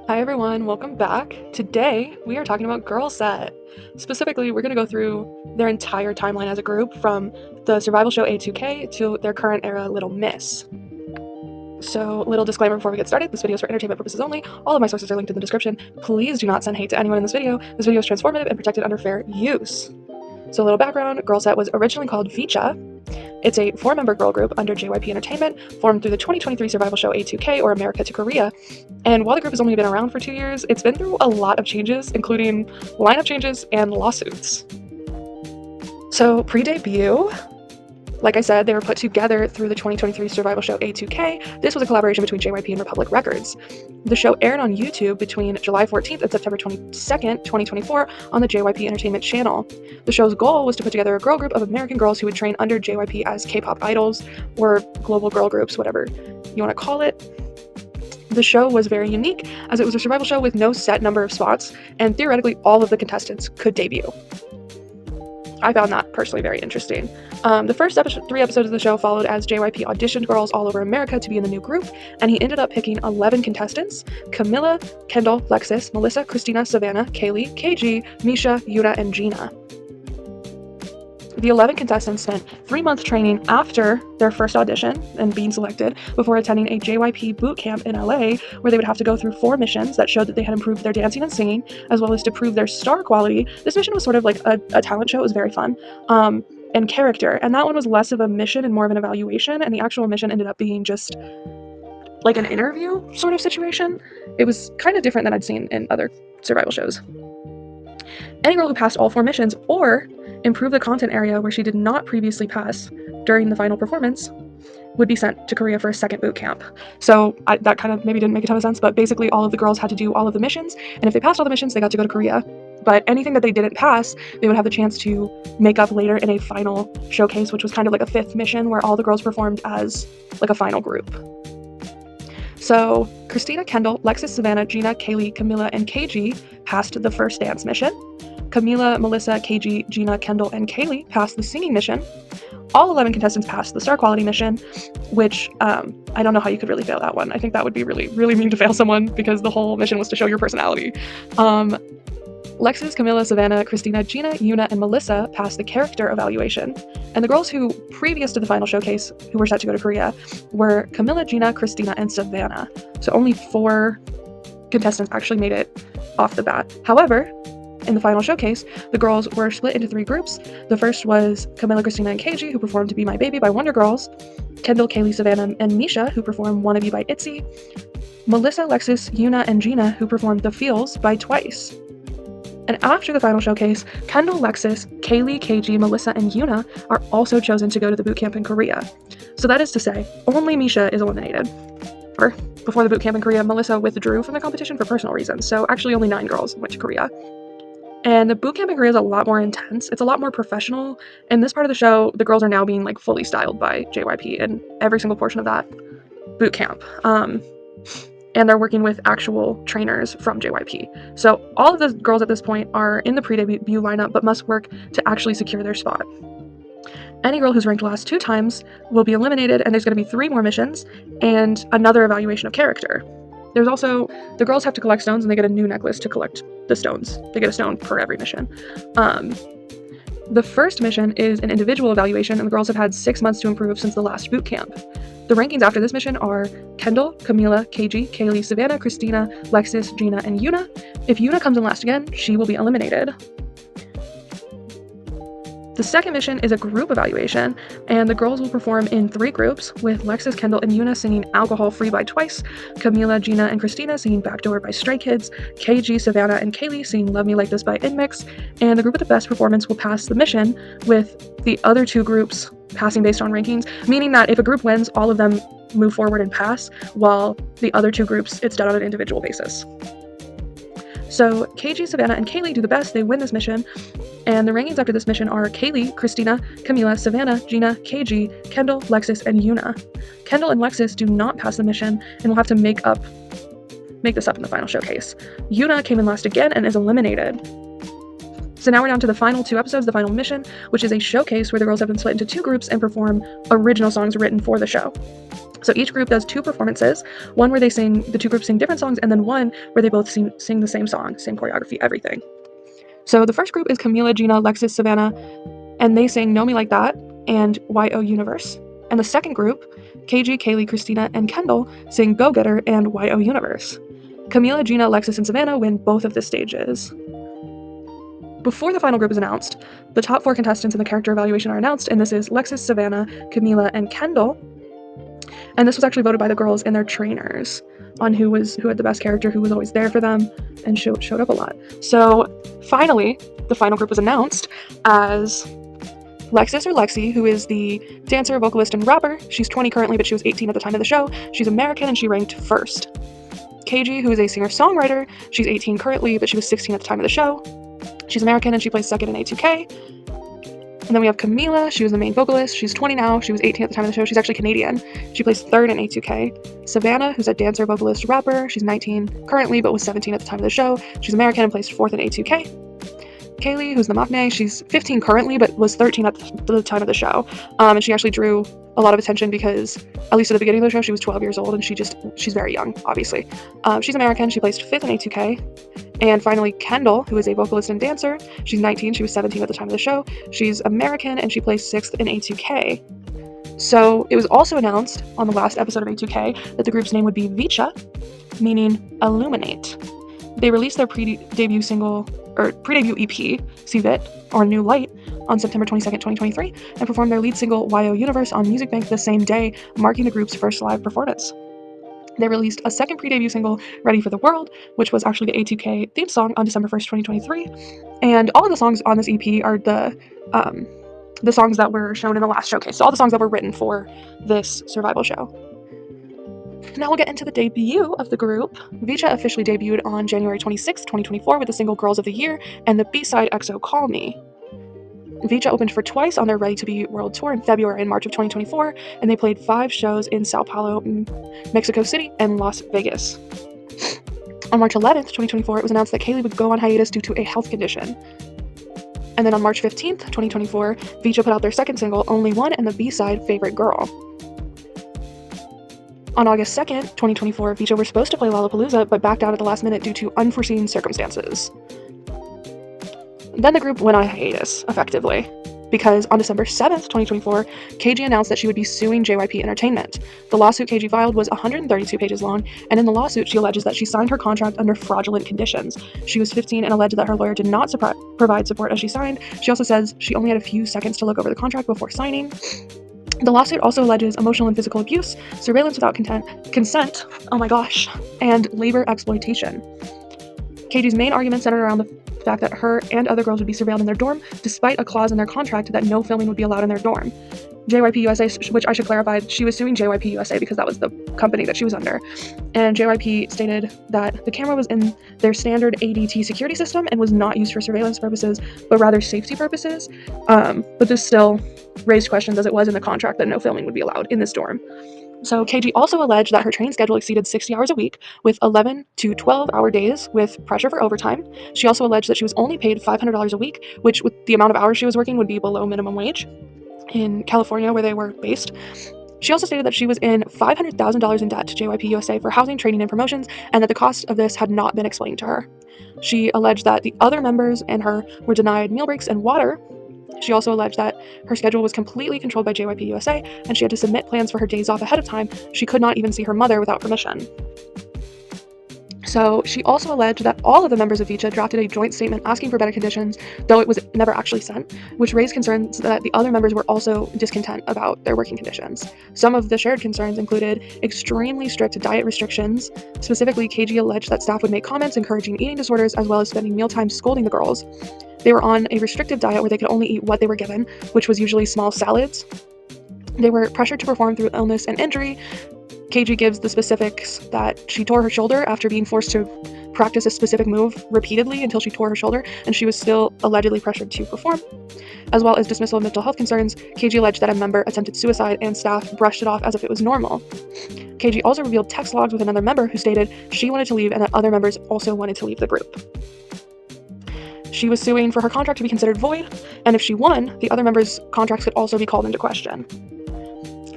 Hi everyone, welcome back. Today we are talking about Girlset. Specifically, we're going to go through their entire timeline as a group from the survival show A2K to their current era Little Miss. So, little disclaimer before we get started, this video is for entertainment purposes only. All of my sources are linked in the description. Please do not send hate to anyone in this video. This video is transformative and protected under fair use. So, a little background, Girlset was originally called Vicha. It's a 4-member girl group under JYP Entertainment, formed through the 2023 survival show A2K, or America to Korea. And while the group has only been around for 2 years, it's been through a lot of changes, including lineup changes and lawsuits. So, pre-debut, like I said, they were put together through the 2023 survival show A2K. This was a collaboration between JYP and Republic Records. The show aired on YouTube between July 14th and September 22nd, 2024 on the JYP Entertainment channel. The show's goal was to put together a girl group of American girls who would train under JYP as K-pop idols or global girl groups, whatever you want to call it. The show was very unique as it was a survival show with no set number of spots, and theoretically all of the contestants could debut. I found that personally very interesting. The first 3 episodes of the show followed as JYP auditioned girls all over America to be in the new group, and he ended up picking 11 contestants: Camilla, Kendall, Lexus, Melissa, Christina, Savannah, Kaylee, KG, Misha, Yuna, and Gina. The 11 contestants spent 3 months training after their first audition and being selected before attending a JYP boot camp in LA, where they would have to go through 4 missions that showed that they had improved their dancing and singing, as well as to prove their star quality. This mission was sort of like a talent show. It was very fun. And character. And that one was less of a mission and more of an evaluation, and the actual mission ended up being just like an interview sort of situation. It was kind of different than I'd seen in other survival shows. Any girl who passed all 4 missions or improved the content area where she did not previously pass during the final performance would be sent to Korea for a second boot camp. So that kind of maybe didn't make a ton of sense, but basically all of the girls had to do all of the missions, and if they passed all the missions, they got to go to Korea. But anything that they didn't pass, they would have the chance to make up later in a final showcase, which was kind of like a 5th mission where all the girls performed as like a final group. So Christina, Kendall, Lexus, Savannah, Gina, Kaylee, Camilla, and KG passed the first dance mission. Camila, Melissa, KG, Gina, Kendall, and Kaylee passed the singing mission. All 11 contestants passed the star quality mission, which I don't know how you could really fail that one. I think that would be really, really mean to fail someone because the whole mission was to show your personality. Lexus, Camilla, Savannah, Christina, Gina, Yuna, and Melissa passed the character evaluation. And the girls who, previous to the final showcase, who were set to go to Korea, were Camilla, Gina, Christina, and Savannah. So only 4 contestants actually made it off the bat. However, in the final showcase, the girls were split into 3 groups. The first was Camilla, Christina, and KG, who performed To Be My Baby by Wonder Girls, Kendall, Kaylee, Savannah, and Misha, who performed Wanna Be by ITZY, Melissa, Lexus, Yuna, and Gina, who performed The Feels by Twice. And after the final showcase, Kendall, Lexus, Kaylee, KG, Melissa, and Yuna are also chosen to go to the boot camp in Korea. So that is to say, only Misha is eliminated. Before the boot camp in Korea, Melissa withdrew from the competition for personal reasons, so actually only 9 girls went to Korea. And the boot camp in Korea is a lot more intense. It's a lot more professional. In this part of the show, the girls are now being like fully styled by JYP in every single portion of that boot camp. And they're working with actual trainers from JYP. So all of the girls at this point are in the pre-debut lineup, but must work to actually secure their spot. Any girl who's ranked last 2 times will be eliminated, and there's going to be 3 more missions and another evaluation of character. There's also, the girls have to collect stones, and they get a new necklace to collect the stones. They get a stone per every mission. The first mission is an individual evaluation, and the girls have had 6 months to improve since the last boot camp. The rankings after this mission are Kendall, Camila, KG, Kaylee, Savannah, Christina, Lexus, Gina, and Yuna. If Yuna comes in last again, she will be eliminated. The second mission is a group evaluation, and the girls will perform in 3 groups, with Lexus, Kendall, and Yuna singing Alcohol Free by Twice, Camila, Gina, and Christina singing Backdoor by Stray Kids, KG, Savannah, and Kaylee singing Love Me Like This by Inmix, and the group with the best performance will pass the mission, with the other 2 groups passing based on rankings, meaning that if a group wins, all of them move forward and pass, while the other 2 groups, it's done on an individual basis. So KG, Savannah, and Kaylee do the best, they win this mission, and the rankings after this mission are Kaylee, Christina, Camila, Savannah, Gina, KG, Kendall, Lexus, and Yuna. Kendall and Lexus do not pass the mission and will have to make this up in the final showcase. Yuna came in last again and is eliminated. So now we're down to the final 2 episodes, the final mission, which is a showcase where the girls have been split into 2 groups and perform original songs written for the show. So each group does 2 performances, one where the 2 groups sing different songs, and then one where they both sing the same song, same choreography, everything. So the first group is Camila, Gina, Lexus, Savannah, and they sing Know Me Like That and YO Universe. And the second group, KG, Kaylee, Christina, and Kendall, sing Go Getter and YO Universe. Camila, Gina, Lexus, and Savannah win both of the stages. Before the final group is announced, the top 4 contestants in the character evaluation are announced, and this is Lexus, Savannah, Camila, and Kendall. And this was actually voted by the girls and their trainers on who had the best character, who was always there for them, and showed up a lot. So finally, the final group was announced as Lexus, or Lexi, who is the dancer, vocalist, and rapper. She's 20 currently, but she was 18 at the time of the show. She's American, and she ranked first. KG, who is a singer-songwriter. She's 18 currently, but she was 16 at the time of the show. She's American, and she plays second in A2K. And then we have Camila. She was the main vocalist. She's 20 now. She was 18 at the time of the show. She's actually Canadian. She plays third in A2K. Savannah, who's a dancer, vocalist, rapper. She's 19 currently, but was 17 at the time of the show. She's American and placed fourth in A2K. Kaylee, who's the maknae, she's 15 currently, but was 13 at the time of the show. And she actually drew a lot of attention because, at least at the beginning of the show, she was 12 years old, and she's very young, obviously. She's American. She placed fifth in A2K. And finally, Kendall, who is a vocalist and dancer. She's 19. She was 17 at the time of the show. She's American, and she placed sixth in A2K. So it was also announced on the last episode of A2K that the group's name would be Vicha, meaning illuminate. They released their pre-debut EP, See It, or New Light, on September 22nd, 2023, and performed their lead single, YO Universe, on Music Bank the same day, marking the group's first live performance. They released a second pre-debut single, Ready for the World, which was actually the A2K theme song, on December 1st, 2023, and all of the songs on this EP are the songs that were shown in the last showcase, so all the songs that were written for this survival show. Now we'll get into the debut of the group. Vicha officially debuted on January 26, 2024 with the single Girls of the Year and the B-side EXO Call Me. Vicha opened for Twice on their Ready to Be World Tour in February and March of 2024, and they played 5 shows in Sao Paulo, Mexico City, and Las Vegas. On March 11th, 2024, it was announced that Kaylee would go on hiatus due to a health condition. And then on March 15th, 2024, Vicha put out their second single, Only One, and the B-side, Favorite Girl. On August 2nd, 2024, Vicha were supposed to play Lollapalooza, but backed out at the last minute due to unforeseen circumstances. Then the group went on hiatus, effectively, because on December 7th, 2024, KG announced that she would be suing JYP Entertainment. The lawsuit KG filed was 132 pages long, and in the lawsuit, she alleges that she signed her contract under fraudulent conditions. She was 15 and alleged that her lawyer did not provide support as she signed. She also says she only had a few seconds to look over the contract before signing. The lawsuit also alleges emotional and physical abuse, surveillance without consent, oh my gosh, and labor exploitation. KG's main argument centered around the fact that her and other girls would be surveilled in their dorm, despite a clause in their contract that no filming would be allowed in their dorm. JYP USA, which I should clarify, she was suing JYP USA because that was the company that she was under. And JYP stated that the camera was in their standard ADT security system and was not used for surveillance purposes, but rather safety purposes. But this still raised questions, as it was in the contract, that no filming would be allowed in this dorm. So KG also alleged that her training schedule exceeded 60 hours a week, with 11 to 12-hour days with pressure for overtime. She also alleged that she was only paid $500 a week, which with the amount of hours she was working would be below minimum wage in California, where they were based. She also stated that she was in $500,000 in debt to JYP USA for housing, training, and promotions, and that the cost of this had not been explained to her. She alleged that the other members and her were denied meal breaks and water. She also alleged that her schedule was completely controlled by JYP USA, and she had to submit plans for her days off ahead of time. She could not even see her mother without permission. So she also alleged that all of the members of Vicha drafted a joint statement asking for better conditions, though it was never actually sent, which raised concerns that the other members were also discontent about their working conditions. Some of the shared concerns included extremely strict diet restrictions. Specifically, KG alleged that staff would make comments encouraging eating disorders, as well as spending mealtime scolding the girls. They were on a restrictive diet where they could only eat what they were given, which was usually small salads. They were pressured to perform through illness and injury. KG gives the specifics that she tore her shoulder after being forced to practice a specific move repeatedly until she tore her shoulder, and she was still allegedly pressured to perform. As well as dismissal of mental health concerns, KG alleged that a member attempted suicide and staff brushed it off as if it was normal. KG also revealed text logs with another member who stated she wanted to leave and that other members also wanted to leave the group. She was suing for her contract to be considered void, and if she won, the other members' contracts could also be called into question.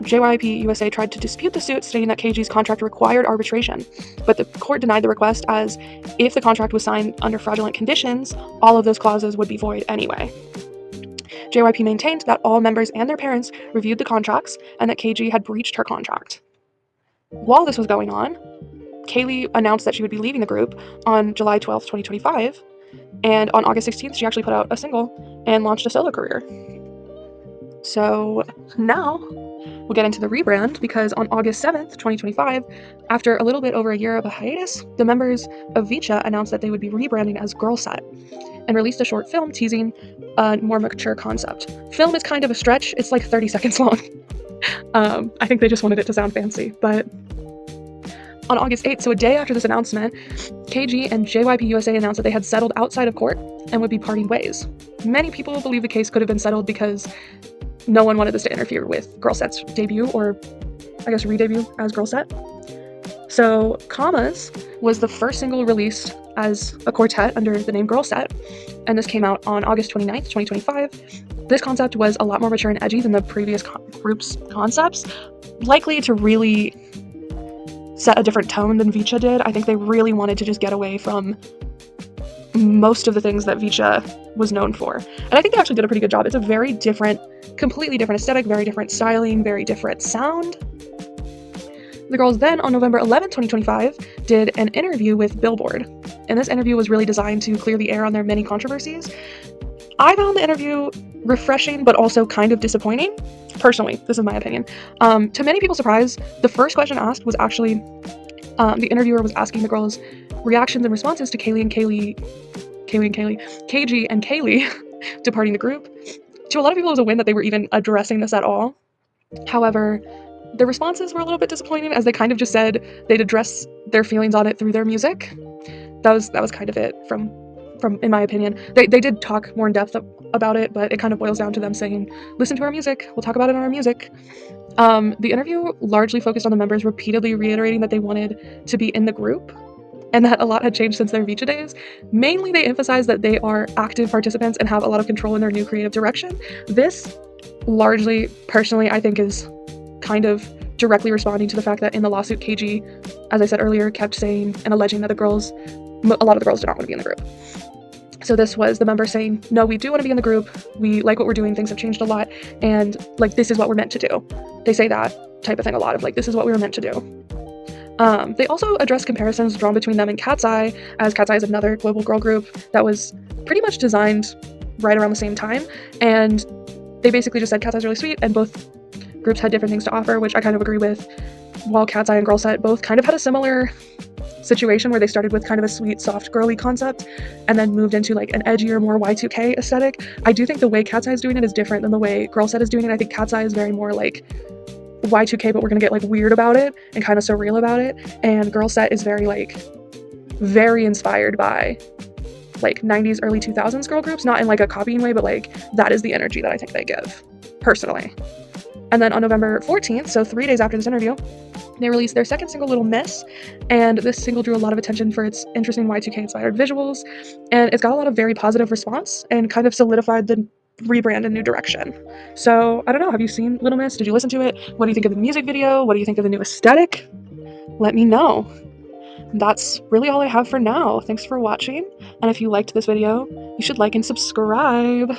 JYP USA tried to dispute the suit, stating that KG's contract required arbitration, but the court denied the request, as if the contract was signed under fraudulent conditions, all of those clauses would be void anyway. JYP maintained that all members and their parents reviewed the contracts and that KG had breached her contract. While this was going on, Kaylee announced that she would be leaving the group on July 12th, 2025, and on August 16th, she actually put out a single and launched a solo career. So now we'll get into the rebrand, because on August 7th, 2025, after a little bit over a year of a hiatus, the members of Vicha announced that they would be rebranding as Girlset and released a short film teasing a more mature concept. Film is kind of a stretch, it's like 30 seconds long. I think they just wanted it to sound fancy, but on August 8th, so a day after this announcement, KG and JYP USA announced that they had settled outside of court and would be parting ways. Many people believe the case could have been settled because no one wanted this to interfere with Girlset's debut, or I guess re-debut as Girlset. So Commas was the first single released as a quartet under the name Girlset, and this came out on August 29th, 2025. This concept was a lot more mature and edgy than the previous group's concepts, likely to really set a different tone than Vicha did. I think they really wanted to just get away from most of the things that Vicha was known for. And I think they actually did a pretty good job. It's a very different, completely different aesthetic, very different styling, very different sound. The girls then, on November 11th, 2025, did an interview with Billboard. And this interview was really designed to clear the air on their many controversies. I found the interview refreshing, but also kind of disappointing. Personally, this is my opinion. To many people's surprise, the first question asked was actually, the interviewer was asking the girls' reactions and responses to KG and Kaylee departing the group. To a lot of people, it was a win that they were even addressing this at all. However, the responses were a little bit disappointing, as they kind of just said they'd address their feelings on it through their music. That was kind of it from in my opinion. They did talk more in depth about it, but it kind of boils down to them saying, listen to our music, we'll talk about it on our music. The interview largely focused on the members repeatedly reiterating that they wanted to be in the group, and that a lot had changed since their Vicha days. Mainly, they emphasized that they are active participants and have a lot of control in their new creative direction. This largely, personally, I think is kind of directly responding to the fact that in the lawsuit, KG, as I said earlier, kept saying and alleging that a lot of the girls did not want to be in the group. So this was the members saying, no, we do want to be in the group, we like what we're doing, things have changed a lot, and like, this is what we're meant to do. They say that type of thing a lot, of like, this is what we were meant to do. They also addressed comparisons drawn between them and Cat's Eye, as Cat's Eye is another global girl group that was pretty much designed right around the same time, and they basically just said Cat's Eye is really sweet, and both groups had different things to offer, which I kind of agree with. While Cat's Eye and Girlset both kind of had a similar situation where they started with kind of a sweet, soft, girly concept and then moved into like an edgier, more Y2K aesthetic. I do think the way Cat's Eye is doing it is different than the way Girlset is doing it. I think Cat's Eye is very more like Y2K, but we're gonna get like weird about it and kind of surreal about it. And Girlset is very inspired by like 90s, early 2000s girl groups, not in like a copying way, but like that is the energy that I think they give, personally. And then on November 14th, so 3 days after this interview, they released their second single, Little Miss, and this single drew a lot of attention for its interesting Y2K-inspired visuals, and it's got a lot of very positive response and kind of solidified the rebrand and new direction. So, I don't know, have you seen Little Miss? Did you listen to it? What do you think of the music video? What do you think of the new aesthetic? Let me know. That's really all I have for now. Thanks for watching, and if you liked this video, you should like and subscribe.